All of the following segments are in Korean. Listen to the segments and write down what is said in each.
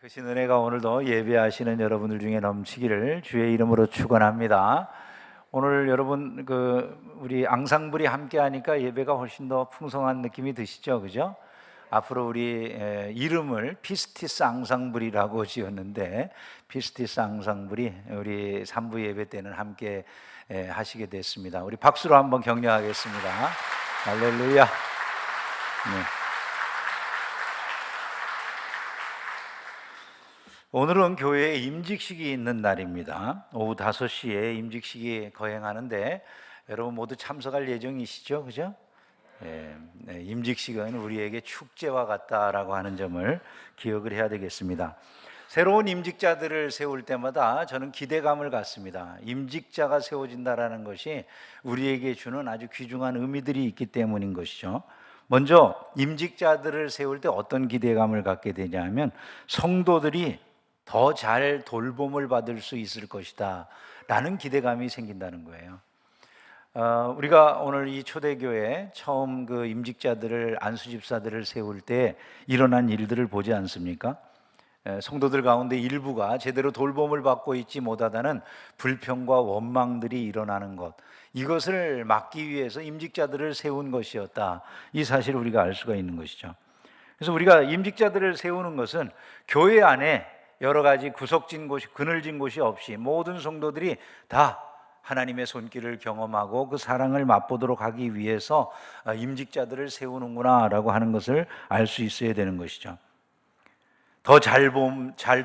크신 은혜가 오늘도 예배하시는 여러분들 중에 넘치기를 주의 이름으로 축원합니다. 오늘 여러분 우리 앙상블이 함께 하니까 예배가 훨씬 더 풍성한 느낌이 드시죠, 그죠? 앞으로 우리 이름을 피스티스 앙상블이라고 지었는데 피스티스 앙상블이 우리 3부 예배 때는 함께 하시게 됐습니다. 우리 박수로 한번 격려하겠습니다. 할렐루야. 네. 오늘은 교회에 임직식이 있는 날입니다. 오후 5시에 임직식이 거행하는데 여러분 모두 참석할 예정이시죠? 그죠? 임직식은 우리에게 축제와 같다라고 하는 점을 기억을 해야 되겠습니다. 새로운 임직자들을 세울 때마다 저는 기대감을 갖습니다. 임직자가 세워진다라는 것이 우리에게 주는 아주 귀중한 의미들이 있기 때문인 것이죠. 먼저 임직자들을 세울 때 어떤 기대감을 갖게 되냐면 성도들이 더 잘 돌봄을 받을 수 있을 것이다 라는 기대감이 생긴다는 거예요. 우리가 오늘 이 초대교회 처음 임직자들을 안수집사들을 세울 때 일어난 일들을 보지 않습니까? 성도들 가운데 일부가 제대로 돌봄을 받고 있지 못하다는 불평과 원망들이 일어나는 것, 이것을 막기 위해서 임직자들을 세운 것이었다, 이 사실을 우리가 알 수가 있는 것이죠. 그래서 우리가 임직자들을 세우는 것은 교회 안에 여러 가지 구석진 곳이, 그늘진 곳이 없이 모든 성도들이 다 하나님의 손길을 경험하고 그 사랑을 맛보도록 하기 위해서 임직자들을 세우는구나 라고 하는 것을 알 수 있어야 되는 것이죠. 더 잘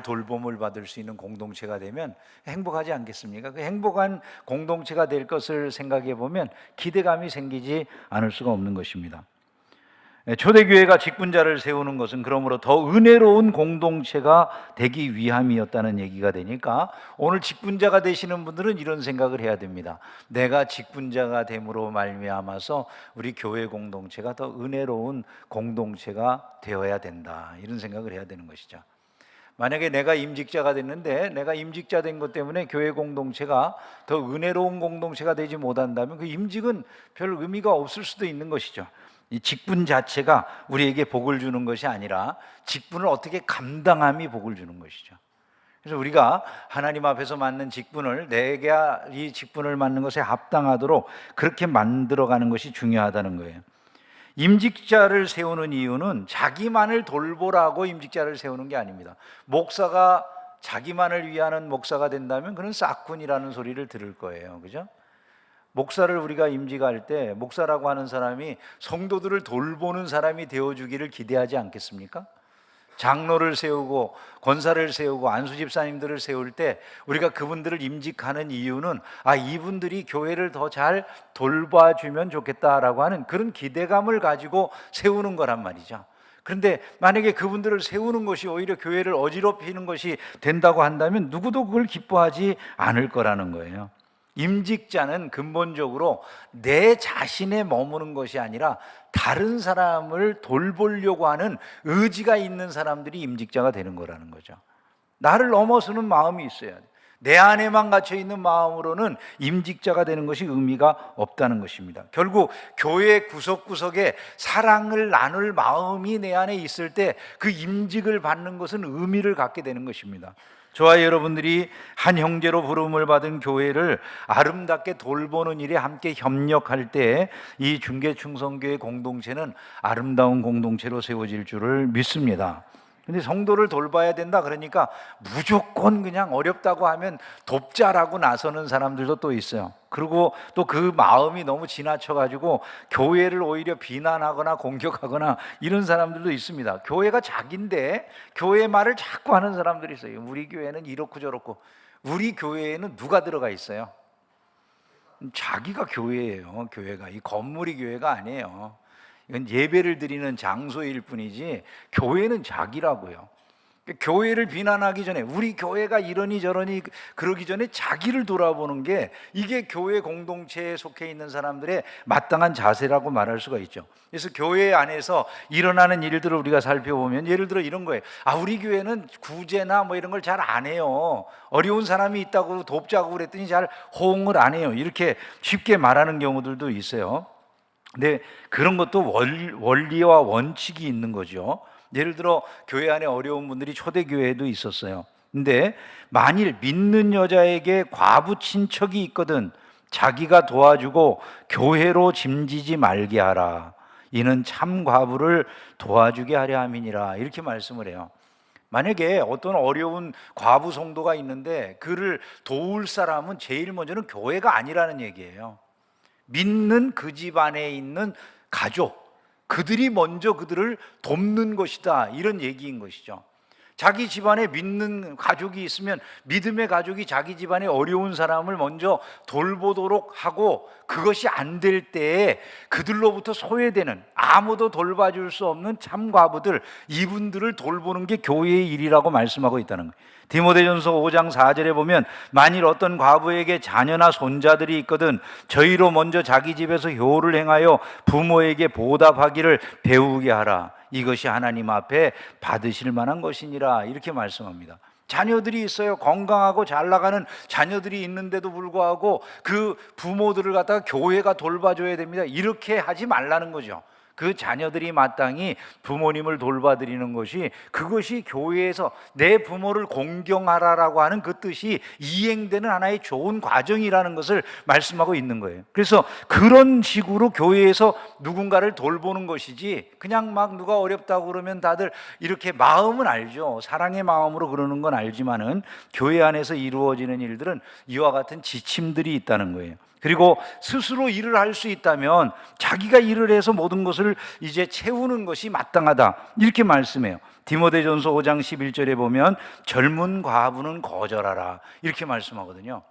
돌봄을 받을 수 있는 공동체가 되면 행복하지 않겠습니까? 그 행복한 공동체가 될 것을 생각해 보면 기대감이 생기지 않을 수가 없는 것입니다. 초대교회가 직분자를 세우는 것은 그러므로 더 은혜로운 공동체가 되기 위함이었다는 얘기가 되니까 오늘 직분자가 되시는 분들은 이런 생각을 해야 됩니다. 내가 직분자가 됨으로 말미암아서 우리 교회 공동체가 더 은혜로운 공동체가 되어야 된다, 이런 생각을 해야 되는 것이죠. 만약에 내가 임직자가 됐는데 내가 임직자 된 것 때문에 교회 공동체가 더 은혜로운 공동체가 되지 못한다면 그 임직은 별 의미가 없을 수도 있는 것이죠. 이 직분 자체가 우리에게 복을 주는 것이 아니라 직분을 어떻게 감당함이 복을 주는 것이죠. 그래서 우리가 하나님 앞에서 맡는 직분을 내가 이 직분을 맡는 것에 합당하도록 그렇게 만들어가는 것이 중요하다는 거예요. 임직자를 세우는 이유는 자기만을 돌보라고 임직자를 세우는 게 아닙니다. 목사가 자기만을 위하는 목사가 된다면 그는 싹군이라는 소리를 들을 거예요, 그죠? 목사를 우리가 임직할 때 목사라고 하는 사람이 성도들을 돌보는 사람이 되어주기를 기대하지 않겠습니까? 장로를 세우고 권사를 세우고 안수집사님들을 세울 때 우리가 그분들을 임직하는 이유는 이분들이 교회를 더 잘 돌봐주면 좋겠다라고 하는 그런 기대감을 가지고 세우는 거란 말이죠. 그런데 만약에 그분들을 세우는 것이 오히려 교회를 어지럽히는 것이 된다고 한다면 누구도 그걸 기뻐하지 않을 거라는 거예요. 임직자는 근본적으로 내 자신에 머무는 것이 아니라 다른 사람을 돌보려고 하는 의지가 있는 사람들이 임직자가 되는 거라는 거죠. 나를 넘어서는 마음이 있어야 돼. 내 안에만 갇혀 있는 마음으로는 임직자가 되는 것이 의미가 없다는 것입니다. 결국 교회 구석구석에 사랑을 나눌 마음이 내 안에 있을 때 그 임직을 받는 것은 의미를 갖게 되는 것입니다. 저와 여러분들이 한 형제로 부름을 받은 교회를 아름답게 돌보는 일에 함께 협력할 때 이 중계충성교회 공동체는 아름다운 공동체로 세워질 줄을 믿습니다. 근데 성도를 돌봐야 된다 그러니까 무조건 그냥 어렵다고 하면 돕자라고 나서는 사람들도 또 있어요. 그리고 또 그 마음이 너무 지나쳐가지고 교회를 오히려 비난하거나 공격하거나 이런 사람들도 있습니다. 교회가 자기인데 교회 말을 자꾸 하는 사람들이 있어요. 우리 교회는 이렇고 저렇고. 우리 교회에는 누가 들어가 있어요? 자기가 교회예요. 교회가 이 건물이 교회가 아니에요. 이건 예배를 드리는 장소일 뿐이지 교회는 자기라고요. 교회를 비난하기 전에 우리 교회가 이러니 저러니 그러기 전에 자기를 돌아보는 게 이게 교회 공동체에 속해 있는 사람들의 마땅한 자세라고 말할 수가 있죠. 그래서 교회 안에서 일어나는 일들을 우리가 살펴보면 예를 들어 이런 거예요. 우리 교회는 구제나 이런 걸 잘 안 해요. 어려운 사람이 있다고 돕자고 그랬더니 잘 호응을 안 해요. 이렇게 쉽게 말하는 경우들도 있어요. 근데 그런 것도 원리와 원칙이 있는 거죠. 예를 들어 교회 안에 어려운 분들이 초대교회에도 있었어요. 근데 만일 믿는 여자에게 과부 친척이 있거든 자기가 도와주고 교회로 짐지지 말게 하라. 이는 참 과부를 도와주게 하려 함이니라. 이렇게 말씀을 해요. 만약에 어떤 어려운 과부 성도가 있는데 그를 도울 사람은 제일 먼저는 교회가 아니라는 얘기예요. 믿는 그 집안에 있는 가족, 그들이 먼저 그들을 돕는 것이다, 이런 얘기인 것이죠. 자기 집안에 믿는 가족이 있으면 믿음의 가족이 자기 집안에 어려운 사람을 먼저 돌보도록 하고, 그것이 안 될 때에 그들로부터 소외되는, 아무도 돌봐줄 수 없는 참과부들, 이분들을 돌보는 게 교회의 일이라고 말씀하고 있다는 거예요. 디모데전서 5장 4절에 보면 만일 어떤 과부에게 자녀나 손자들이 있거든 저희로 먼저 자기 집에서 효를 행하여 부모에게 보답하기를 배우게 하라. 이것이 하나님 앞에 받으실 만한 것이니라. 이렇게 말씀합니다. 자녀들이 있어요. 건강하고 잘 나가는 자녀들이 있는데도 불구하고 그 부모들을 갖다가 교회가 돌봐줘야 됩니다. 이렇게 하지 말라는 거죠. 그 자녀들이 마땅히 부모님을 돌봐드리는 것이, 그것이 교회에서 내 부모를 공경하라라고 하는 그 뜻이 이행되는 하나의 좋은 과정이라는 것을 말씀하고 있는 거예요. 그래서 그런 식으로 교회에서 누군가를 돌보는 것이지, 그냥 막 누가 어렵다고 그러면 다들 이렇게, 마음은 알죠. 사랑의 마음으로 그러는 건 알지만은 교회 안에서 이루어지는 일들은 이와 같은 지침들이 있다는 거예요. 그리고 스스로 일을 할 수 있다면 자기가 일을 해서 모든 것을 이제 채우는 것이 마땅하다, 이렇게 말씀해요. 디모데전서 5장 11절에 보면 젊은 과부는 거절하라, 이렇게 말씀하거든요.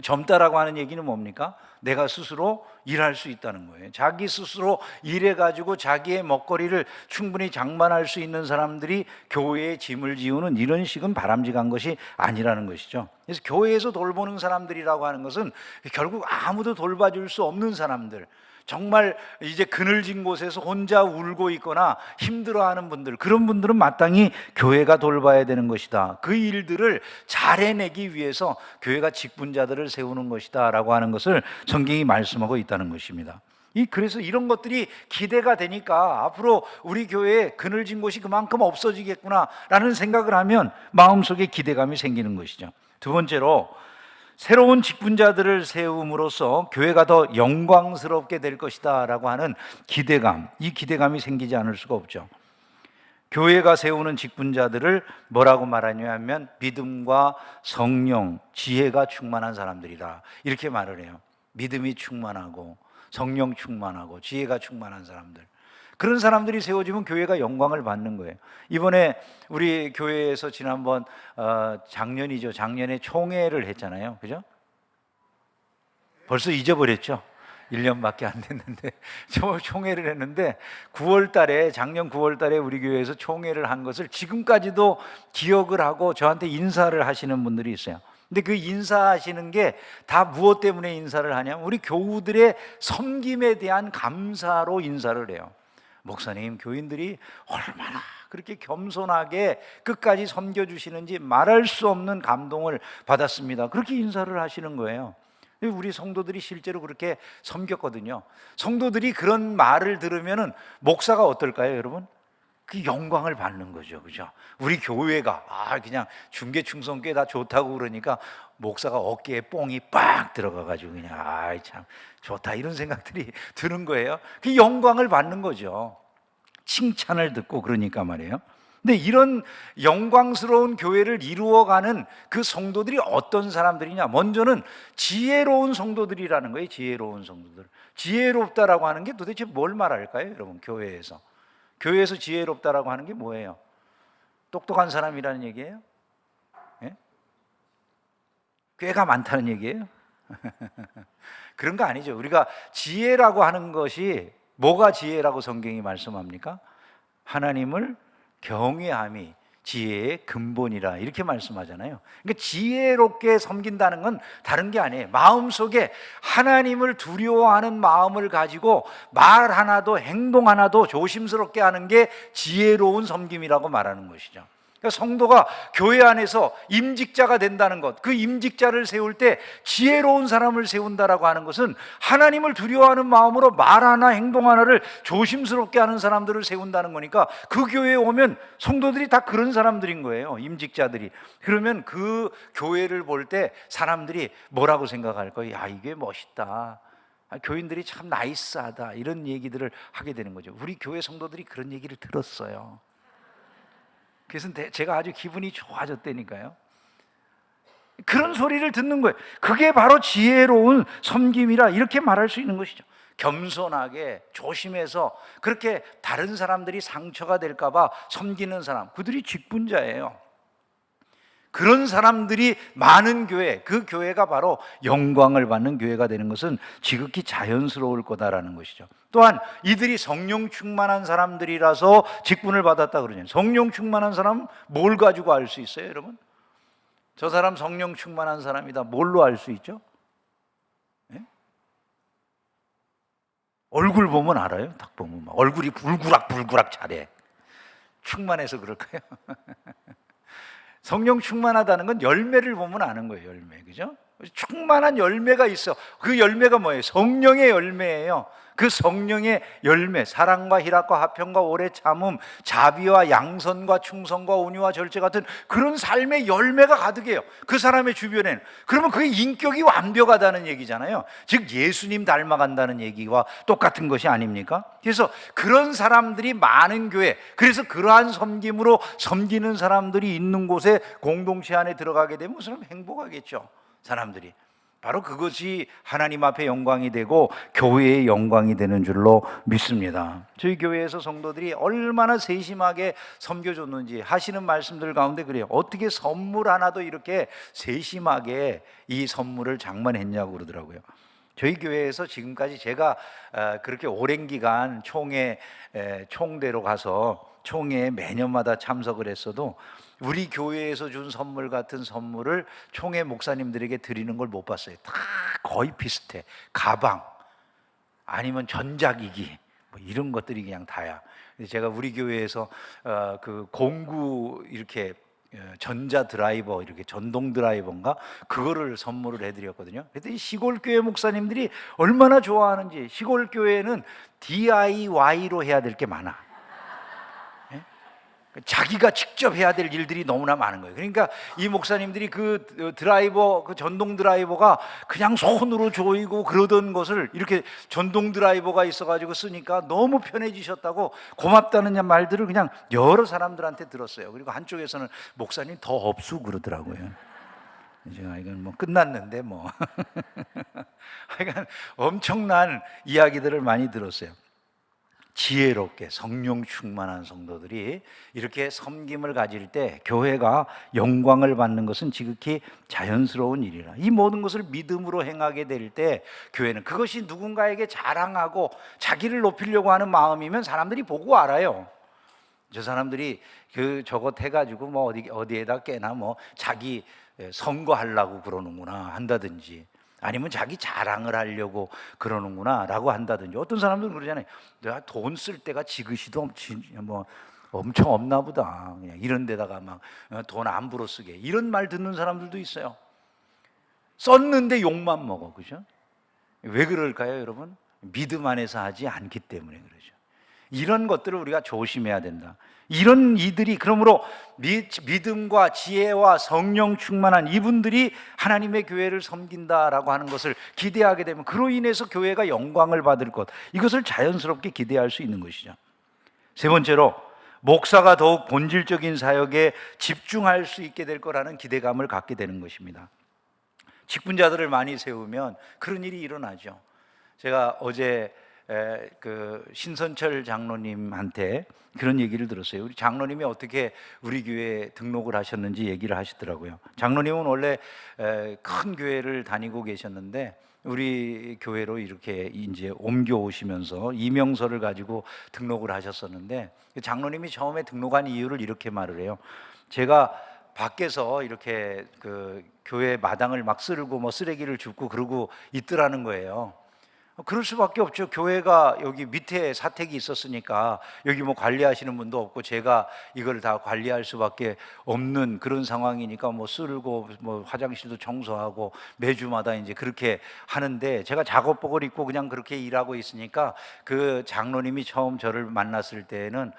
젊다라고 하는 얘기는 뭡니까? 내가 스스로 일할 수 있다는 거예요. 자기 스스로 일해가지고 자기의 먹거리를 충분히 장만할 수 있는 사람들이 교회에 짐을 지우는 이런 식은 바람직한 것이 아니라는 것이죠. 그래서 교회에서 돌보는 사람들이라고 하는 것은 결국 아무도 돌봐줄 수 없는 사람들, 정말 이제 그늘진 곳에서 혼자 울고 있거나 힘들어하는 분들, 그런 분들은 마땅히 교회가 돌봐야 되는 것이다. 그 일들을 잘 해내기 위해서 교회가 직분자들을 세우는 것이다 라고 하는 것을 성경이 말씀하고 있다는 것입니다. 그래서 이런 것들이 기대가 되니까 앞으로 우리 교회에 그늘진 곳이 그만큼 없어지겠구나 라는 생각을 하면 마음속에 기대감이 생기는 것이죠. 두 번째로, 새로운 직분자들을 세움으로써 교회가 더 영광스럽게 될 것이다 라고 하는 기대감, 이 기대감이 생기지 않을 수가 없죠. 교회가 세우는 직분자들을 뭐라고 말하냐면 믿음과 성령, 지혜가 충만한 사람들이다, 이렇게 말을 해요. 믿음이 충만하고 성령 충만하고 지혜가 충만한 사람들, 그런 사람들이 세워지면 교회가 영광을 받는 거예요. 이번에 우리 교회에서 지난번 작년에 총회를 했잖아요. 그죠? 벌써 잊어버렸죠? 1년밖에 안 됐는데 총회를 했는데 작년 9월 달에 우리 교회에서 총회를 한 것을 지금까지도 기억을 하고 저한테 인사를 하시는 분들이 있어요. 근데 그 인사하시는 게 다 무엇 때문에 인사를 하냐면 우리 교우들의 섬김에 대한 감사로 인사를 해요. 목사님, 교인들이 얼마나 그렇게 겸손하게 끝까지 섬겨주시는지 말할 수 없는 감동을 받았습니다, 그렇게 인사를 하시는 거예요. 우리 성도들이 실제로 그렇게 섬겼거든요. 성도들이 그런 말을 들으면 목사가 어떨까요, 여러분? 그 영광을 받는 거죠, 그죠? 우리 교회가 그냥 중계충성교회 다 좋다고 그러니까 목사가 어깨에 뽕이 빡 들어가가지고 그냥 참 좋다, 이런 생각들이 드는 거예요. 그 영광을 받는 거죠. 칭찬을 듣고 그러니까 말이에요. 근데 이런 영광스러운 교회를 이루어가는 그 성도들이 어떤 사람들이냐? 먼저는 지혜로운 성도들이라는 거예요. 지혜로운 성도들. 지혜롭다라고 하는 게 도대체 뭘 말할까요, 여러분? 교회에서 지혜롭다라고 하는 게 뭐예요? 똑똑한 사람이라는 얘기예요? 예? 꾀가 많다는 얘기예요? 그런 거 아니죠. 우리가 지혜라고 하는 것이, 뭐가 지혜라고 성경이 말씀합니까? 하나님을 경외함이 지혜의 근본이라, 이렇게 말씀하잖아요. 그러니까 지혜롭게 섬긴다는 건 다른 게 아니에요. 마음속에 하나님을 두려워하는 마음을 가지고 말 하나도 행동 하나도 조심스럽게 하는 게 지혜로운 섬김이라고 말하는 것이죠. 그러니까 성도가 교회 안에서 임직자가 된다는 것, 그 임직자를 세울 때 지혜로운 사람을 세운다라고 하는 것은 하나님을 두려워하는 마음으로 말 하나 행동 하나를 조심스럽게 하는 사람들을 세운다는 거니까, 그 교회에 오면 성도들이 다 그런 사람들인 거예요, 임직자들이. 그러면 그 교회를 볼 때 사람들이 뭐라고 생각할 거예요? 야, 이게 멋있다, 교인들이 참 나이스하다, 이런 얘기들을 하게 되는 거죠. 우리 교회 성도들이 그런 얘기를 들었어요. 그래서 제가 아주 기분이 좋아졌다니까요. 그런 소리를 듣는 거예요. 그게 바로 지혜로운 섬김이라 이렇게 말할 수 있는 것이죠. 겸손하게 조심해서, 그렇게 다른 사람들이 상처가 될까 봐 섬기는 사람, 그들이 직분자예요. 그런 사람들이 많은 교회, 그 교회가 바로 영광을 받는 교회가 되는 것은 지극히 자연스러울 거다라는 것이죠. 또한 이들이 성령 충만한 사람들이라서 직분을 받았다 그러잖아요. 성령 충만한 사람 뭘 가지고 알 수 있어요, 여러분? 저 사람 성령 충만한 사람이다, 뭘로 알 수 있죠? 네? 얼굴 보면 알아요. 딱 보면 얼굴이 불구락불구락 잘해. 충만해서 그럴까요? 성령 충만하다는 건 열매를 보면 아는 거예요, 열매. 그죠? 충만한 열매가 있어. 그 열매가 뭐예요? 성령의 열매예요. 그 성령의 열매, 사랑과 희락과 화평과 오래 참음, 자비와 양선과 충성과 온유와 절제 같은 그런 삶의 열매가 가득해요, 그 사람의 주변에는. 그러면 그게 인격이 완벽하다는 얘기잖아요. 즉 예수님 닮아간다는 얘기와 똑같은 것이 아닙니까? 그래서 그런 사람들이 많은 교회, 그래서 그러한 섬김으로 섬기는 사람들이 있는 곳에, 공동체 안에 들어가게 되면 그 사람 행복하겠죠, 사람들이. 바로 그것이 하나님 앞에 영광이 되고 교회의 영광이 되는 줄로 믿습니다. 저희 교회에서 성도들이 얼마나 세심하게 섬겨줬는지 하시는 말씀들 가운데 그래요. 어떻게 선물 하나도 이렇게 세심하게 이 선물을 장만했냐고 그러더라고요. 저희 교회에서 지금까지 제가 그렇게 오랜 기간 총대로 가서 총회에 매년마다 참석을 했어도 우리 교회에서 준 선물 같은 선물을 총회 목사님들에게 드리는 걸 못 봤어요. 다 거의 비슷해. 가방 아니면 전자기기 뭐 이런 것들이 그냥 다야. 제가 우리 교회에서 그 공구 이렇게 전자 드라이버, 이렇게 전동 드라이버인가, 그거를 선물을 해드렸거든요. 그랬더니 시골 교회 목사님들이 얼마나 좋아하는지. 시골 교회는 DIY로 해야 될 게 많아. 자기가 직접 해야 될 일들이 너무나 많은 거예요. 그러니까 이 목사님들이 그 드라이버, 그 전동 드라이버가 그냥 손으로 조이고 그러던 것을 이렇게 전동 드라이버가 있어가지고 쓰니까 너무 편해지셨다고 고맙다는 말들을 그냥 여러 사람들한테 들었어요. 그리고 한쪽에서는 목사님 더 없수 그러더라고요. 제가 이건 뭐 끝났는데 뭐 하여간 엄청난 이야기들을 많이 들었어요. 지혜롭게 성령 충만한 성도들이 이렇게 섬김을 가질 때 교회가 영광을 받는 것은 지극히 자연스러운 일이라. 이 모든 것을 믿음으로 행하게 될 때 교회는, 그것이 누군가에게 자랑하고 자기를 높이려고 하는 마음이면 사람들이 보고 알아요. 저 사람들이 저것 해가지고 뭐 어디에다 깨나 뭐 자기 선거하려고 그러는구나 한다든지, 아니면 자기 자랑을 하려고 그러는구나 라고 한다든지. 어떤 사람들은 그러잖아요. 내가 돈 쓸 때가 지그시도 뭐 엄청 없나 보다, 그냥 이런 데다가 막 돈 함부로 쓰게, 이런 말 듣는 사람들도 있어요. 썼는데 욕만 먹어. 그죠? 왜 그럴까요, 여러분? 믿음 안에서 하지 않기 때문에 그러죠. 이런 것들을 우리가 조심해야 된다. 이런 이들이, 그러므로 믿음과 지혜와 성령 충만한 이분들이 하나님의 교회를 섬긴다라고 하는 것을 기대하게 되면, 그로 인해서 교회가 영광을 받을 것, 이것을 자연스럽게 기대할 수 있는 것이죠. 세 번째로, 목사가 더욱 본질적인 사역에 집중할 수 있게 될 거라는 기대감을 갖게 되는 것입니다. 직분자들을 많이 세우면 그런 일이 일어나죠. 제가 어제 그 신선철 장로님한테 그런 얘기를 들었어요. 우리 장로님이 어떻게 우리 교회에 등록을 하셨는지 얘기를 하시더라고요. 장로님은 원래 큰 교회를 다니고 계셨는데 우리 교회로 이렇게 이제 옮겨 오시면서 이명서를 가지고 등록을 하셨었는데, 장로님이 처음에 등록한 이유를 이렇게 말을 해요. 제가 밖에서 이렇게 그 교회 마당을 막 쓸고 뭐 쓰레기를 줍고 그러고 있더라는 거예요. 그럴 수밖에 없죠. 교회가 여기 밑에 사택이 있었으니까 여기 뭐 관리하시는 분도 없고 제가 이걸 다 관리할 수밖에 없는 그런 상황이니까 뭐 쓸고 뭐 화장실도 청소하고 매주마다 이제 그렇게 하는데, 제가 작업복을 입고 그냥 그렇게 일하고 있으니까 그 장로님이 처음 저를 만났을 때는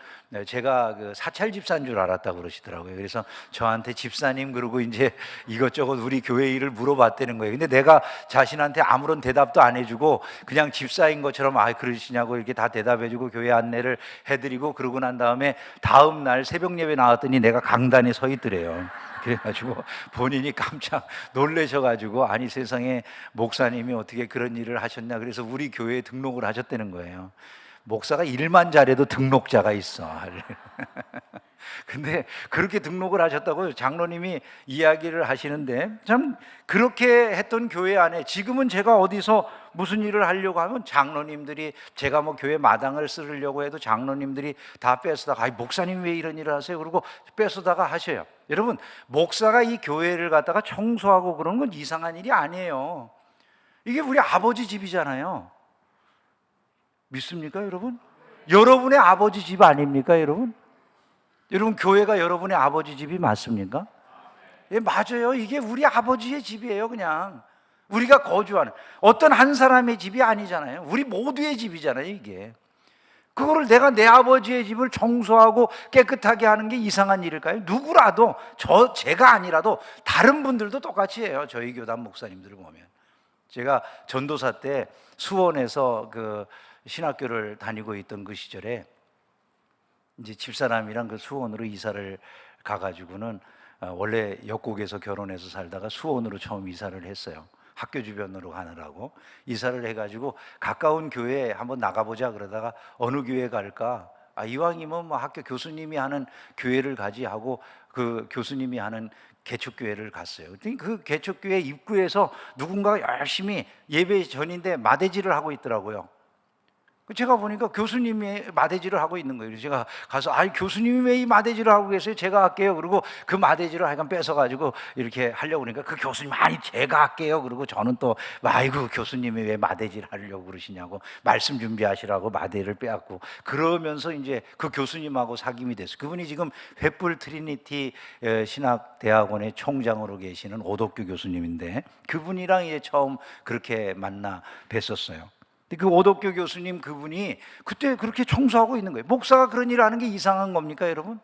제가 그 사찰 집사인 줄 알았다고 그러시더라고요. 그래서 저한테 집사님 그러고 이제 이것저것 우리 교회 일을 물어봤다는 거예요. 근데 내가 자신한테 아무런 대답도 안 해주고 그냥 집사인 것처럼 그러시냐고 이렇게 다 대답해주고 교회 안내를 해드리고, 그러고 난 다음에 다음 날 새벽 예배 나왔더니 내가 강단에 서 있더래요. 그래가지고 본인이 깜짝 놀라셔가지고 아니 세상에 목사님이 어떻게 그런 일을 하셨냐, 그래서 우리 교회에 등록을 하셨다는 거예요. 목사가 일만 잘해도 등록자가 있어. 근데 그렇게 등록을 하셨다고 장로님이 이야기를 하시는데, 참 그렇게 했던 교회 안에 지금은 제가 어디서 무슨 일을 하려고 하면 장로님들이, 제가 뭐 교회 마당을 쓰려고 해도 장로님들이 다 뺏어다가 목사님 왜 이런 일을 하세요? 그러고 뺏어다가 하셔요. 여러분, 목사가 이 교회를 갖다가 청소하고 그러는 건 이상한 일이 아니에요. 이게 우리 아버지 집이잖아요. 믿습니까, 여러분? 여러분의 아버지 집 아닙니까, 여러분? 여러분, 교회가 여러분의 아버지 집이 맞습니까? 예, 맞아요. 이게 우리 아버지의 집이에요. 그냥 우리가 거주하는 어떤 한 사람의 집이 아니잖아요. 우리 모두의 집이잖아요, 이게. 그거를 내가 내 아버지의 집을 청소하고 깨끗하게 하는 게 이상한 일일까요? 누구라도, 제가 아니라도 다른 분들도 똑같이 해요. 저희 교단 목사님들을 보면. 제가 전도사 때 수원에서 그 신학교를 다니고 있던 그 시절에 이제 집사람이랑 그 수원으로 이사를 가가지고는 원래 역곡에서 결혼해서 살다가 수원으로 처음 이사를 했어요. 학교 주변으로 가느라고 이사를 해가지고 가까운 교회에 한번 나가보자 그러다가 어느 교회 갈까? 이왕이면 뭐 학교 교수님이 하는 교회를 가지 하고 그 교수님이 하는 개척교회를 갔어요. 그 개척교회 입구에서 누군가가 열심히 예배 전인데 마대질을 하고 있더라고요. 제가 보니까 교수님이 마대질을 하고 있는 거예요. 제가 가서 교수님이 왜 이 마대질을 하고 계세요? 제가 할게요. 그리고 그 마대질을 하여간 뺏어가지고 이렇게 하려고 그러니까 그 교수님 제가 할게요. 그리고 저는 또 아이고 교수님이 왜 마대질 하려고 그러시냐고 말씀 준비하시라고 마대를 빼앗고, 그러면서 이제 그 교수님하고 사귐이 됐어요. 그분이 지금 횃불 트리니티 신학대학원의 총장으로 계시는 오덕규 교수님인데 그분이랑 이제 처음 그렇게 만나 뵀었어요. 그 오덕교 교수님 그분이 그때 그렇게 청소하고 있는 거예요. 목사가 그런 일을 하는 게 이상한 겁니까, 여러분?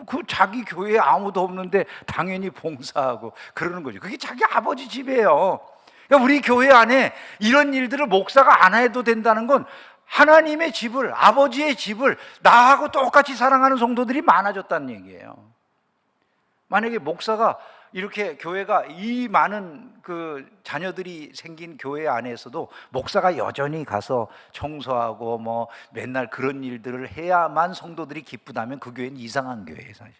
그 자기 교회에 아무도 없는데 당연히 봉사하고 그러는 거죠. 그게 자기 아버지 집이에요. 그러니까 우리 교회 안에 이런 일들을 목사가 안 해도 된다는 건 하나님의 집을, 아버지의 집을 나하고 똑같이 사랑하는 성도들이 많아졌다는 얘기예요. 만약에 목사가 이렇게 교회가 이 많은 그 자녀들이 생긴 교회 안에서도 목사가 여전히 가서 청소하고 뭐 맨날 그런 일들을 해야만 성도들이 기쁘다면 그 교회는 이상한 교회예요, 사실.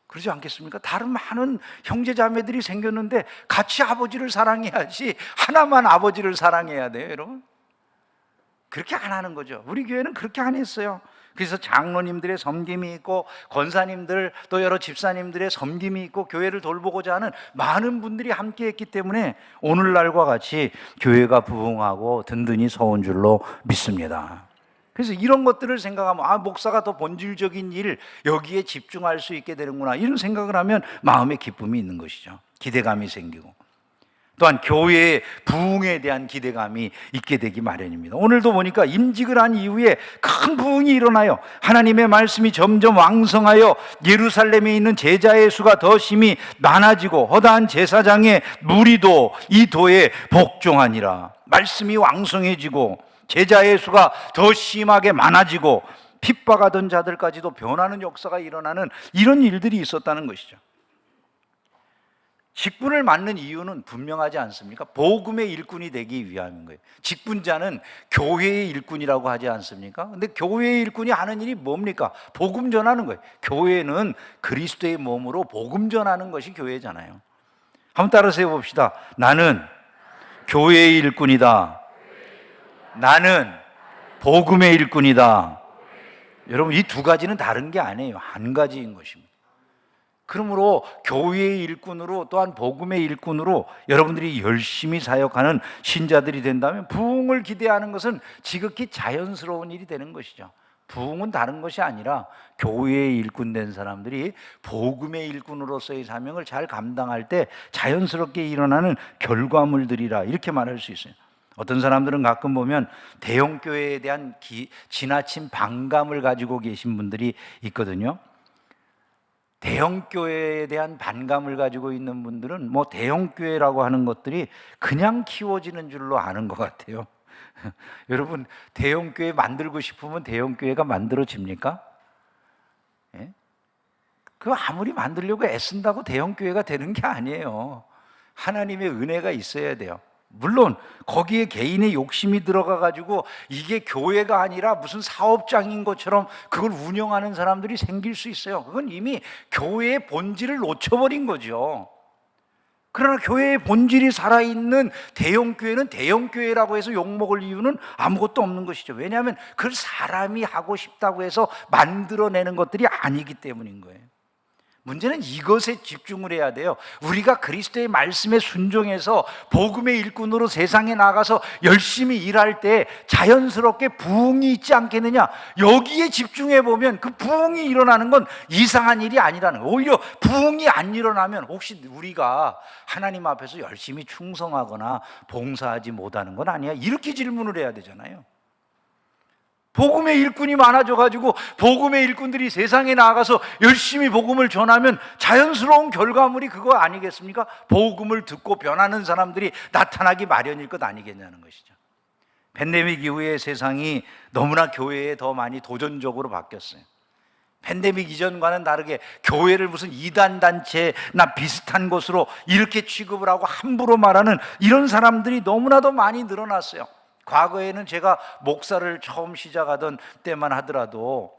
그러지 않겠습니까? 다른 많은 형제 자매들이 생겼는데 같이 아버지를 사랑해야지 하나만 아버지를 사랑해야 돼요, 여러분. 그렇게 안 하는 거죠. 우리 교회는 그렇게 안 했어요. 그래서 장로님들의 섬김이 있고 권사님들 또 여러 집사님들의 섬김이 있고 교회를 돌보고자 하는 많은 분들이 함께 했기 때문에 오늘날과 같이 교회가 부흥하고 든든히 서온 줄로 믿습니다. 그래서 이런 것들을 생각하면 목사가 더 본질적인 일 여기에 집중할 수 있게 되는구나, 이런 생각을 하면 마음에 기쁨이 있는 것이죠. 기대감이 생기고 또한 교회의 부흥에 대한 기대감이 있게 되기 마련입니다. 오늘도 보니까 임직을 한 이후에 큰 부흥이 일어나요. 하나님의 말씀이 점점 왕성하여 예루살렘에 있는 제자의 수가 더 심히 많아지고 허다한 제사장의 무리도 이 도에 복종하니라. 말씀이 왕성해지고 제자의 수가 더 심하게 많아지고 핍박하던 자들까지도 변하는 역사가 일어나는 이런 일들이 있었다는 것이죠. 직분을 맡는 이유는 분명하지 않습니까? 복음의 일꾼이 되기 위함인 거예요. 직분자는 교회의 일꾼이라고 하지 않습니까? 근데 교회의 일꾼이 하는 일이 뭡니까? 복음 전하는 거예요. 교회는 그리스도의 몸으로 복음 전하는 것이 교회잖아요. 한번 따라서 해봅시다. 나는 교회의 일꾼이다. 나는 복음의 일꾼이다. 여러분, 이 두 가지는 다른 게 아니에요. 한 가지인 것입니다. 그러므로 교회의 일꾼으로 또한 복음의 일꾼으로 여러분들이 열심히 사역하는 신자들이 된다면 부흥을 기대하는 것은 지극히 자연스러운 일이 되는 것이죠. 부흥은 다른 것이 아니라 교회의 일꾼 된 사람들이 복음의 일꾼으로서의 사명을 잘 감당할 때 자연스럽게 일어나는 결과물들이라 이렇게 말할 수 있어요. 어떤 사람들은 가끔 보면 대형교회에 대한 지나친 반감을 가지고 계신 분들이 있거든요. 대형교회에 대한 반감을 가지고 있는 분들은 뭐 대형교회라고 하는 것들이 그냥 키워지는 줄로 아는 것 같아요. 여러분, 대형교회 만들고 싶으면 대형교회가 만들어집니까? 예? 그 아무리 만들려고 애쓴다고 대형교회가 되는 게 아니에요. 하나님의 은혜가 있어야 돼요. 물론 거기에 개인의 욕심이 들어가 가지고 이게 교회가 아니라 무슨 사업장인 것처럼 그걸 운영하는 사람들이 생길 수 있어요. 그건 이미 교회의 본질을 놓쳐버린 거죠. 그러나 교회의 본질이 살아있는 대형교회는 대형교회라고 해서 욕먹을 이유는 아무것도 없는 것이죠. 왜냐하면 그걸 사람이 하고 싶다고 해서 만들어내는 것들이 아니기 때문인 거예요. 문제는 이것에 집중을 해야 돼요. 우리가 그리스도의 말씀에 순종해서 복음의 일꾼으로 세상에 나가서 열심히 일할 때 자연스럽게 부흥이 있지 않겠느냐, 여기에 집중해 보면 그 부흥이 일어나는 건 이상한 일이 아니라는 거예요. 오히려 부흥이 안 일어나면 혹시 우리가 하나님 앞에서 열심히 충성하거나 봉사하지 못하는 건 아니야? 이렇게 질문을 해야 되잖아요. 복음의 일꾼이 많아져가지고 복음의 일꾼들이 세상에 나가서 열심히 복음을 전하면 자연스러운 결과물이 그거 아니겠습니까? 복음을 듣고 변하는 사람들이 나타나기 마련일 것 아니겠냐는 것이죠. 팬데믹 이후에 세상이 너무나 교회에 더 많이 도전적으로 바뀌었어요. 팬데믹 이전과는 다르게 교회를 무슨 이단 단체나 비슷한 것으로 이렇게 취급을 하고 함부로 말하는 이런 사람들이 너무나도 많이 늘어났어요. 과거에는 제가 목사를 처음 시작하던 때만 하더라도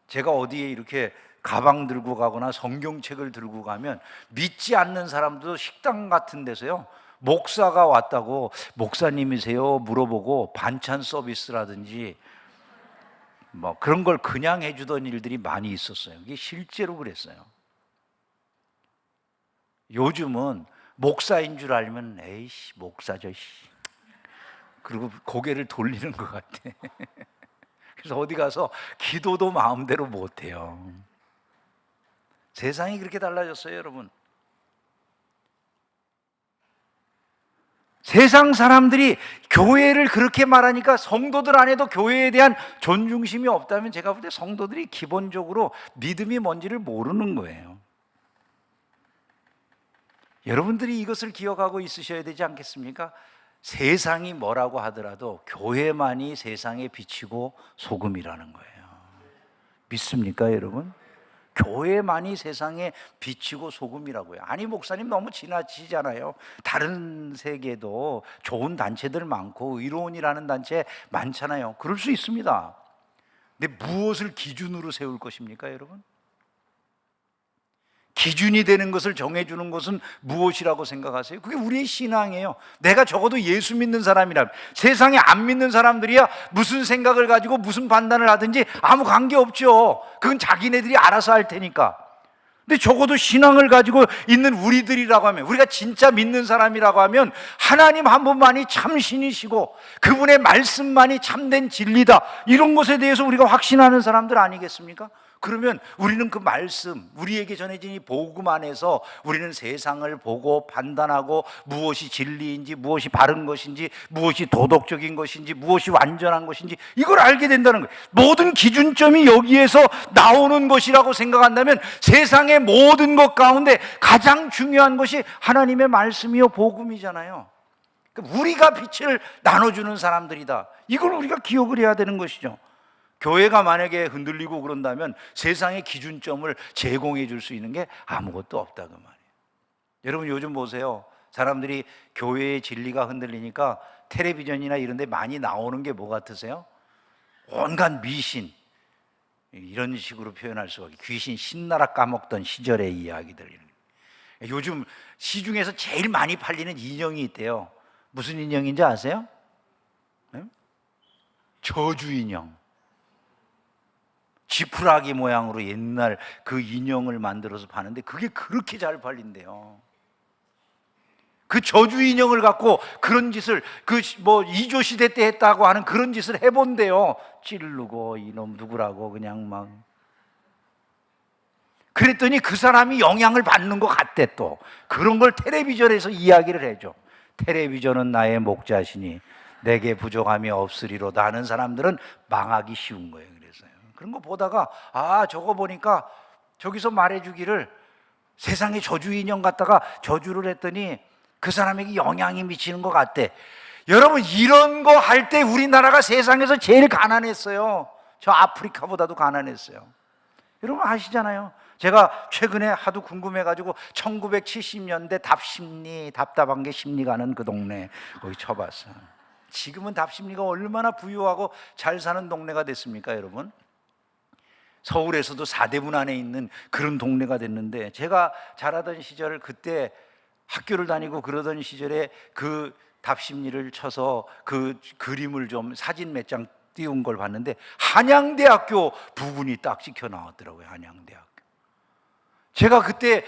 제가 어디에 이렇게 가방 들고 가거나 성경책을 들고 가면 믿지 않는 사람도 식당 같은 데서요, 목사가 왔다고 목사님이세요? 물어보고 반찬 서비스라든지 뭐 그런 걸 그냥 해주던 일들이 많이 있었어요. 이게 실제로 그랬어요. 요즘은 목사인 줄 알면 에이씨 목사죠 그리고 고개를 돌리는 것 같아. 그래서 어디 가서 기도도 마음대로 못해요. 세상이 그렇게 달라졌어요, 여러분. 세상 사람들이 교회를 그렇게 말하니까 성도들 안에도 교회에 대한 존중심이 없다면 제가 볼 때 성도들이 기본적으로 믿음이 뭔지를 모르는 거예요. 여러분들이 이것을 기억하고 있으셔야 되지 않겠습니까? 세상이 뭐라고 하더라도 교회만이 세상에 비치고 소금이라는 거예요. 믿습니까, 여러분? 교회만이 세상에 비치고 소금이라고요. 아니 목사님 너무 지나치잖아요. 다른 세계도 좋은 단체들 많고 의로운이라는 단체 많잖아요. 그럴 수 있습니다. 근데 무엇을 기준으로 세울 것입니까, 여러분? 기준이 되는 것을 정해주는 것은 무엇이라고 생각하세요? 그게 우리의 신앙이에요. 내가 적어도 예수 믿는 사람이라면, 세상에 안 믿는 사람들이야 무슨 생각을 가지고 무슨 판단을 하든지 아무 관계없죠. 그건 자기네들이 알아서 할 테니까. 근데 적어도 신앙을 가지고 있는 우리들이라고 하면, 우리가 진짜 믿는 사람이라고 하면 하나님 한 분만이 참 신이시고 그분의 말씀만이 참된 진리다, 이런 것에 대해서 우리가 확신하는 사람들 아니겠습니까? 그러면 우리는 그 말씀, 우리에게 전해진 이 복음 안에서 우리는 세상을 보고 판단하고 무엇이 진리인지, 무엇이 바른 것인지, 무엇이 도덕적인 것인지, 무엇이 완전한 것인지 이걸 알게 된다는 거예요. 모든 기준점이 여기에서 나오는 것이라고 생각한다면 세상의 모든 것 가운데 가장 중요한 것이 하나님의 말씀이요 복음이잖아요. 우리가 빛을 나눠주는 사람들이다, 이걸 우리가 기억을 해야 되는 것이죠. 교회가 만약에 흔들리고 그런다면 세상의 기준점을 제공해 줄 수 있는 게 아무것도 없다 그 말이에요. 여러분 요즘 보세요. 사람들이 교회의 진리가 흔들리니까 텔레비전이나 이런 데 많이 나오는 게 뭐 같으세요? 온갖 미신, 이런 식으로 표현할 수가 없게 귀신 신나라 까먹던 시절의 이야기들. 요즘 시중에서 제일 많이 팔리는 인형이 있대요. 무슨 인형인지 아세요? 네? 저주 인형. 지푸라기 모양으로 옛날 그 인형을 만들어서 파는데 그게 그렇게 잘 팔린대요. 그 저주 인형을 갖고 그런 짓을 이조 시대 때 했다고 하는 그런 짓을 해본대요. 찌르고 이놈 누구라고 그냥 막. 그랬더니 그 사람이 영향을 받는 것 같대. 또 그런 걸 텔레비전에서 이야기를 해줘. 텔레비전은 나의 목자시니 내게 부족함이 없으리로다 하는 사람들은 망하기 쉬운 거예요. 그래서요. 그런 거 보다가 저거 보니까 저기서 말해주기를 세상에 저주 인형 갖다가 저주를 했더니 그 사람에게 영향이 미치는 것 같대. 여러분, 이런 거 할 때 우리나라가 세상에서 제일 가난했어요. 저 아프리카보다도 가난했어요. 여러분 아시잖아요. 제가 최근에 하도 궁금해가지고 1970년대 답심리, 답답한 게 심리 가는 그 동네 거기 쳐봤어요. 지금은 답심리가 얼마나 부유하고 잘 사는 동네가 됐습니까, 여러분? 서울에서도 사대문 안에 있는 그런 동네가 됐는데, 제가 자라던 시절, 그때 학교를 다니고 그러던 시절에 그 답심리를 쳐서 그 그림을 좀 사진 몇 장 띄운 걸 봤는데 한양대학교 부근이 딱 찍혀 나왔더라고요. 한양대학교. 제가 그때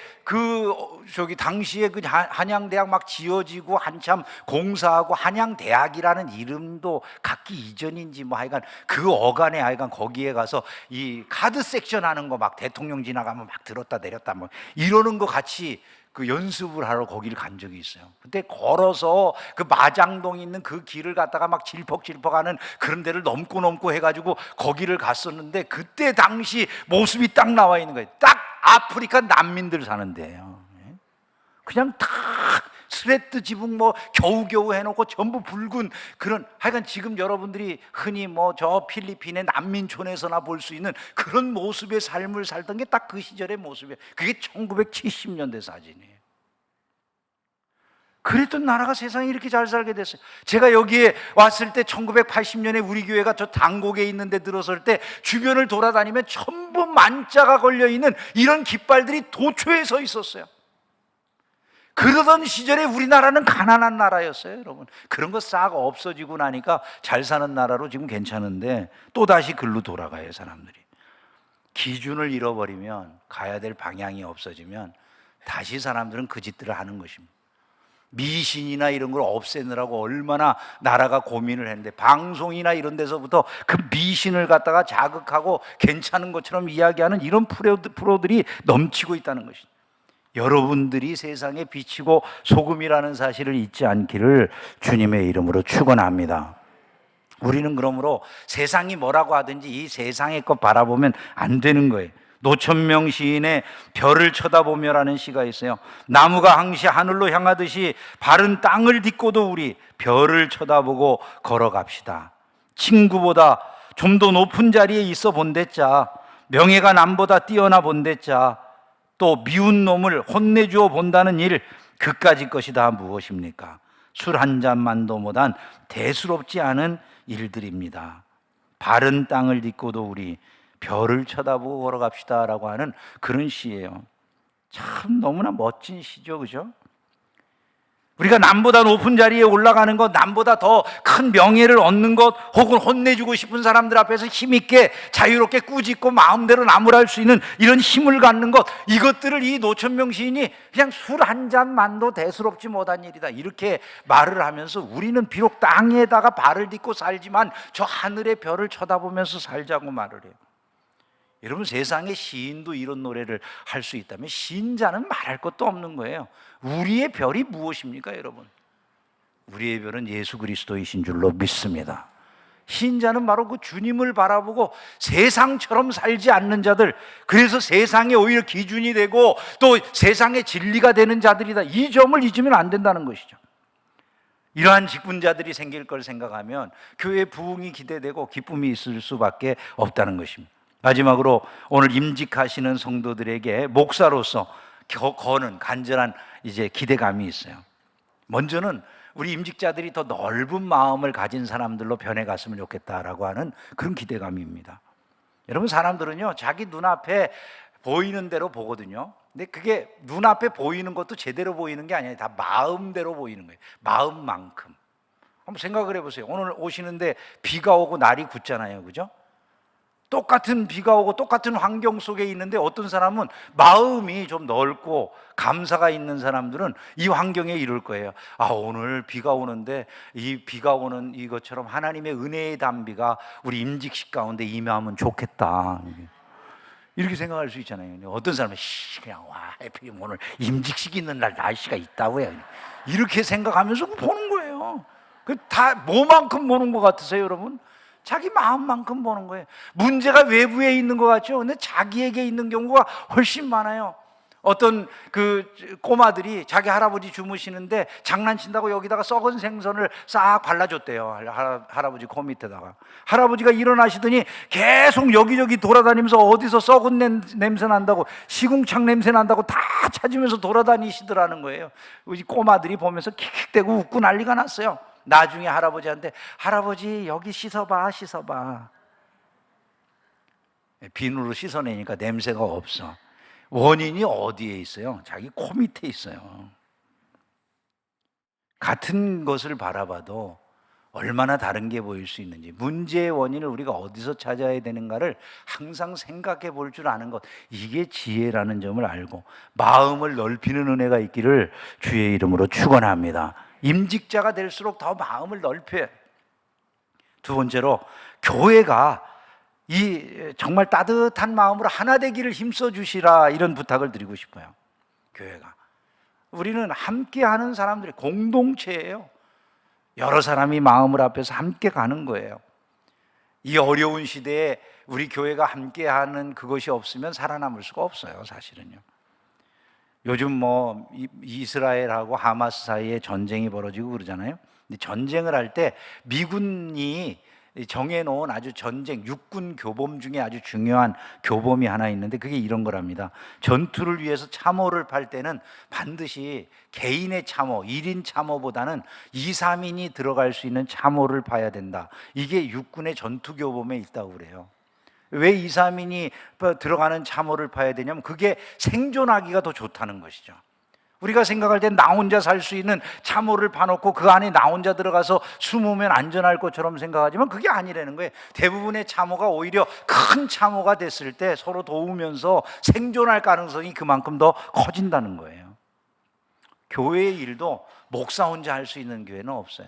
당시에 그 한양대학 막 지어지고 한참 공사하고 한양대학이라는 이름도 갖기 이전인지 하여간 그 어간에 하여간 거기에 가서 이 카드 섹션 하는 거 막 대통령 지나가면 막 들었다 내렸다 이러는 거 같이 그 연습을 하러 거기를 간 적이 있어요. 그때 걸어서 그 마장동 있는 그 길을 갔다가 막 질퍽질퍽하는 그런 데를 넘고 해가지고 거기를 갔었는데, 그때 당시 모습이 딱 나와 있는 거예요. 딱 아프리카 난민들 사는 데예요. 그냥 다 스웨트 지붕 겨우겨우 해놓고 전부 붉은 그런, 하여간 지금 여러분들이 흔히 저 필리핀의 난민촌에서나 볼 수 있는 그런 모습의 삶을 살던 게 딱 그 시절의 모습이에요. 그게 1970년대 사진이에요. 그랬던 나라가 세상에 이렇게 잘 살게 됐어요. 제가 여기에 왔을 때 1980년에 우리 교회가 저 당곡에 있는 데 들어설 때 주변을 돌아다니면 전부 만자가 걸려있는 이런 깃발들이 도초에 서 있었어요. 그러던 시절에 우리나라는 가난한 나라였어요, 여러분. 그런 거 싹 없어지고 나니까 잘 사는 나라로 지금 괜찮은데 또다시 글로 돌아가요, 사람들이. 기준을 잃어버리면, 가야 될 방향이 없어지면 다시 사람들은 그 짓들을 하는 것입니다. 미신이나 이런 걸 없애느라고 얼마나 나라가 고민을 했는데, 방송이나 이런 데서부터 그 미신을 갖다가 자극하고 괜찮은 것처럼 이야기하는 이런 프로들이 넘치고 있다는 것이죠. 여러분들이 세상에 빛이고 소금이라는 사실을 잊지 않기를 주님의 이름으로 축원합니다. 우리는 그러므로 세상이 뭐라고 하든지 이 세상의 것 바라보면 안 되는 거예요. 노천명 시인의 별을 쳐다보며라는 시가 있어요. 나무가 항시 하늘로 향하듯이 바른 땅을 딛고도 우리 별을 쳐다보고 걸어갑시다. 친구보다 좀 더 높은 자리에 있어 본댔자, 명예가 남보다 뛰어나 본댔자, 또 미운 놈을 혼내주어 본다는 일, 그까짓 것이 다 무엇입니까? 술 한 잔만도 못한 대수롭지 않은 일들입니다. 바른 땅을 딛고도 우리 별을 쳐다보고 걸어갑시다 라고 하는 그런 시예요. 참 너무나 멋진 시죠, 그죠? 우리가 남보다 높은 자리에 올라가는 것, 남보다 더 큰 명예를 얻는 것, 혹은 혼내주고 싶은 사람들 앞에서 힘있게 자유롭게 꾸짖고 마음대로 나무랄 수 있는 이런 힘을 갖는 것, 이것들을 이 노천명 시인이 그냥 술 한 잔만도 대수롭지 못한 일이다 이렇게 말을 하면서, 우리는 비록 땅에다가 발을 딛고 살지만 저 하늘의 별을 쳐다보면서 살자고 말을 해요. 여러분, 세상에 시인도 이런 노래를 할 수 있다면 신자는 말할 것도 없는 거예요. 우리의 별이 무엇입니까, 여러분? 우리의 별은 예수 그리스도이신 줄로 믿습니다. 신자는 바로 그 주님을 바라보고 세상처럼 살지 않는 자들, 그래서 세상에 오히려 기준이 되고 또 세상의 진리가 되는 자들이다, 이 점을 잊으면 안 된다는 것이죠. 이러한 직분자들이 생길 걸 생각하면 교회 부흥이 기대되고 기쁨이 있을 수밖에 없다는 것입니다. 마지막으로 오늘 임직하시는 성도들에게 목사로서 거는 간절한 기대감이 있어요. 먼저는 우리 임직자들이 더 넓은 마음을 가진 사람들로 변해갔으면 좋겠다라고 하는 그런 기대감입니다. 여러분, 사람들은요 자기 눈앞에 보이는 대로 보거든요. 근데 그게 눈앞에 보이는 것도 제대로 보이는 게 아니에요. 다 마음대로 보이는 거예요. 마음만큼. 한번 생각을 해보세요. 오늘 오시는데 비가 오고 날이 굳잖아요, 그죠? 똑같은 비가 오고 똑같은 환경 속에 있는데 어떤 사람은 마음이 좀 넓고 감사가 있는 사람들은 이 환경에 이럴 거예요. 아, 오늘 비가 오는데 이 비가 오는 이것처럼 하나님의 은혜의 단비가 우리 임직식 가운데 임하면 좋겠다, 이렇게 생각할 수 있잖아요. 어떤 사람은 그냥 와, 하필 오늘 임직식 있는 날 날씨가 있다고요, 이렇게 생각하면서 보는 거예요. 다 뭐만큼 보는 것 같으세요, 여러분? 자기 마음만큼 보는 거예요. 문제가 외부에 있는 것 같죠? 근데 자기에게 있는 경우가 훨씬 많아요. 어떤 그 꼬마들이 자기 할아버지 주무시는데 장난친다고 여기다가 썩은 생선을 싹 발라줬대요. 할아버지 코 밑에다가. 할아버지가 일어나시더니 계속 여기저기 돌아다니면서 어디서 썩은 냄새 난다고, 시궁창 냄새 난다고 다 찾으면서 돌아다니시더라는 거예요. 우리 꼬마들이 보면서 킥킥대고 웃고 난리가 났어요. 나중에 할아버지한테, 할아버지 여기 씻어봐, 씻어봐. 비누로 씻어내니까 냄새가 없어. 원인이 어디에 있어요? 자기 코 밑에 있어요. 같은 것을 바라봐도 얼마나 다른 게 보일 수 있는지, 문제의 원인을 우리가 어디서 찾아야 되는가를 항상 생각해 볼 줄 아는 것, 이게 지혜라는 점을 알고 마음을 넓히는 은혜가 있기를 주의 이름으로 축원합니다. 임직자가 될수록 더 마음을 넓혀요. 두 번째로, 교회가 이 정말 따뜻한 마음으로 하나 되기를 힘써 주시라, 이런 부탁을 드리고 싶어요. 교회가, 우리는 함께하는 사람들의 공동체예요. 여러 사람이 마음을 합해서 함께 가는 거예요. 이 어려운 시대에 우리 교회가 함께하는 그것이 없으면 살아남을 수가 없어요, 사실은요. 요즘 뭐 이스라엘하고 하마스 사이에 전쟁이 벌어지고 그러잖아요. 근데 전쟁을 할 때 미군이 정해놓은 아주 전쟁, 육군 교범 중에 아주 중요한 교범이 하나 있는데 그게 이런 거랍니다. 전투를 위해서 참호를 팔 때는 반드시 개인의 참호, 1인 참호보다는 2, 3인이 들어갈 수 있는 참호를 파야 된다. 이게 육군의 전투 교범에 있다고 그래요. 왜 2, 3인이 들어가는 참호를 파야 되냐면 그게 생존하기가 더 좋다는 것이죠. 우리가 생각할 때 나 혼자 살 수 있는 참호를 파놓고 그 안에 나 혼자 들어가서 숨으면 안전할 것처럼 생각하지만 그게 아니라는 거예요. 대부분의 참호가 오히려 큰 참호가 됐을 때 서로 도우면서 생존할 가능성이 그만큼 더 커진다는 거예요. 교회의 일도 목사 혼자 할 수 있는 교회는 없어요.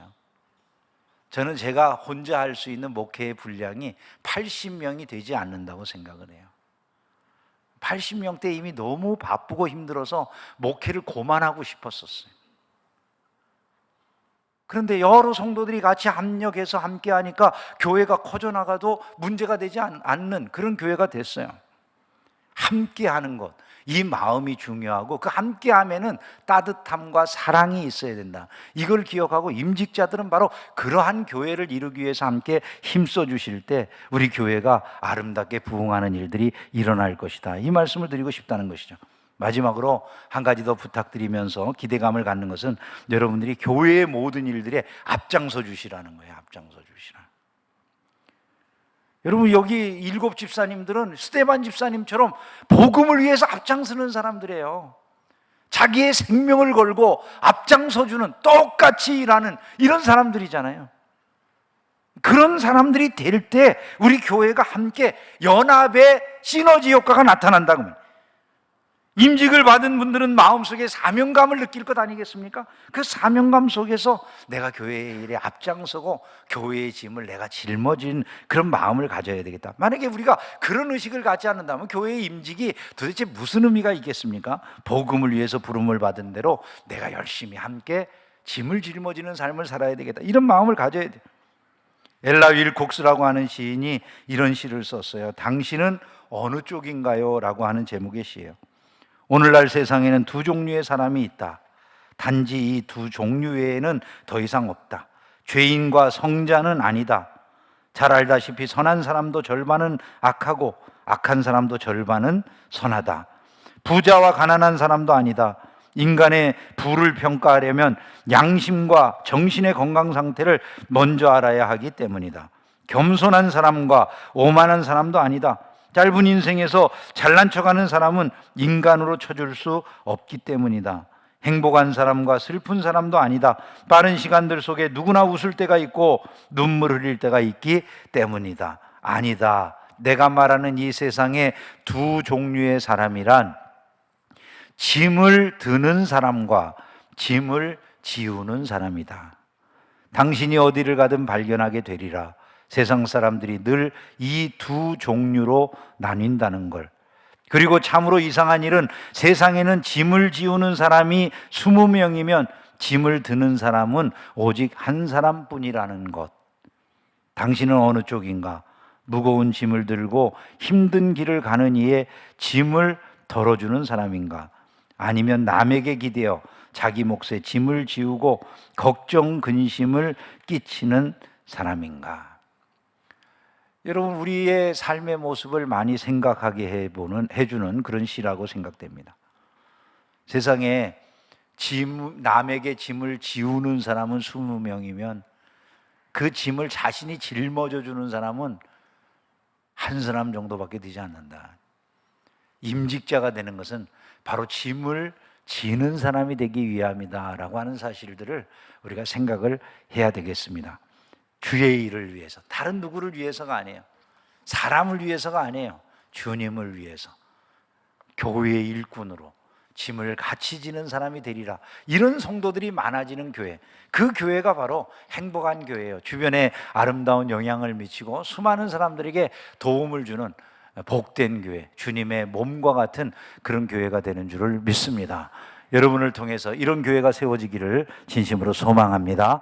저는 제가 혼자 할 수 있는 목회의 분량이 80명이 되지 않는다고 생각을 해요. 80명 때 이미 너무 바쁘고 힘들어서 목회를 그만하고 싶었었어요. 그런데 여러 성도들이 같이 합력해서 함께 하니까 교회가 커져나가도 문제가 되지 않는 그런 교회가 됐어요. 함께 하는 것, 이 마음이 중요하고 그 함께 하면은 따뜻함과 사랑이 있어야 된다. 이걸 기억하고 임직자들은 바로 그러한 교회를 이루기 위해서 함께 힘써 주실 때 우리 교회가 아름답게 부흥하는 일들이 일어날 것이다. 이 말씀을 드리고 싶다는 것이죠. 마지막으로 한 가지 더 부탁드리면서 기대감을 갖는 것은 여러분들이 교회의 모든 일들에 앞장서 주시라는 거예요. 앞장서 주시라. 여러분, 여기 7 집사님들은 스데반 집사님처럼 복음을 위해서 앞장서는 사람들이에요. 자기의 생명을 걸고 앞장서주는, 똑같이 일하는 이런 사람들이잖아요. 그런 사람들이 될 때 우리 교회가 함께 연합의 시너지 효과가 나타난다고 합니다. 임직을 받은 분들은 마음속에 사명감을 느낄 것 아니겠습니까? 그 사명감 속에서 내가 교회의 일에 앞장서고 교회의 짐을 내가 짊어진 그런 마음을 가져야 되겠다. 만약에 우리가 그런 의식을 갖지 않는다면 교회의 임직이 도대체 무슨 의미가 있겠습니까? 복음을 위해서 부름을 받은 대로 내가 열심히 함께 짐을 짊어지는 삶을 살아야 되겠다, 이런 마음을 가져야 돼요. 엘라 윌콕스라고 하는 시인이 이런 시를 썼어요. 당신은 어느 쪽인가요? 라고 하는 제목의 시예요. 오늘날 세상에는 두 종류의 사람이 있다. 단지 이 두 종류 외에는 더 이상 없다. 죄인과 성자는 아니다. 잘 알다시피 선한 사람도 절반은 악하고 악한 사람도 절반은 선하다. 부자와 가난한 사람도 아니다. 인간의 부를 평가하려면 양심과 정신의 건강 상태를 먼저 알아야 하기 때문이다. 겸손한 사람과 오만한 사람도 아니다. 짧은 인생에서 잘난 척하는 사람은 인간으로 쳐줄 수 없기 때문이다. 행복한 사람과 슬픈 사람도 아니다. 빠른 시간들 속에 누구나 웃을 때가 있고 눈물 흘릴 때가 있기 때문이다. 아니다. 내가 말하는 이 세상의 두 종류의 사람이란 짐을 드는 사람과 짐을 지우는 사람이다. 당신이 어디를 가든 발견하게 되리라. 세상 사람들이 늘 이 두 종류로 나뉜다는 걸. 그리고 참으로 이상한 일은 세상에는 짐을 지우는 사람이 20명이면 짐을 드는 사람은 오직 한 사람뿐이라는 것. 당신은 어느 쪽인가? 무거운 짐을 들고 힘든 길을 가는 이의 짐을 덜어주는 사람인가? 아니면 남에게 기대어 자기 몫의 짐을 지우고 걱정, 근심을 끼치는 사람인가? 여러분, 우리의 삶의 모습을 많이 생각하게 해주는 그런 시라고 생각됩니다. 세상에 남에게 짐을 지우는 사람은 20명이면 그 짐을 자신이 짊어져 주는 사람은 한 사람 정도밖에 되지 않는다. 임직자가 되는 것은 바로 짐을 지는 사람이 되기 위함이다라고 하는 사실들을 우리가 생각을 해야 되겠습니다. 주의 일을 위해서, 다른 누구를 위해서가 아니에요. 사람을 위해서가 아니에요. 주님을 위해서 교회의 일꾼으로 짐을 같이 지는 사람이 되리라. 이런 성도들이 많아지는 교회, 그 교회가 바로 행복한 교회예요. 주변에 아름다운 영향을 미치고 수많은 사람들에게 도움을 주는 복된 교회, 주님의 몸과 같은 그런 교회가 되는 줄을 믿습니다. 여러분을 통해서 이런 교회가 세워지기를 진심으로 소망합니다.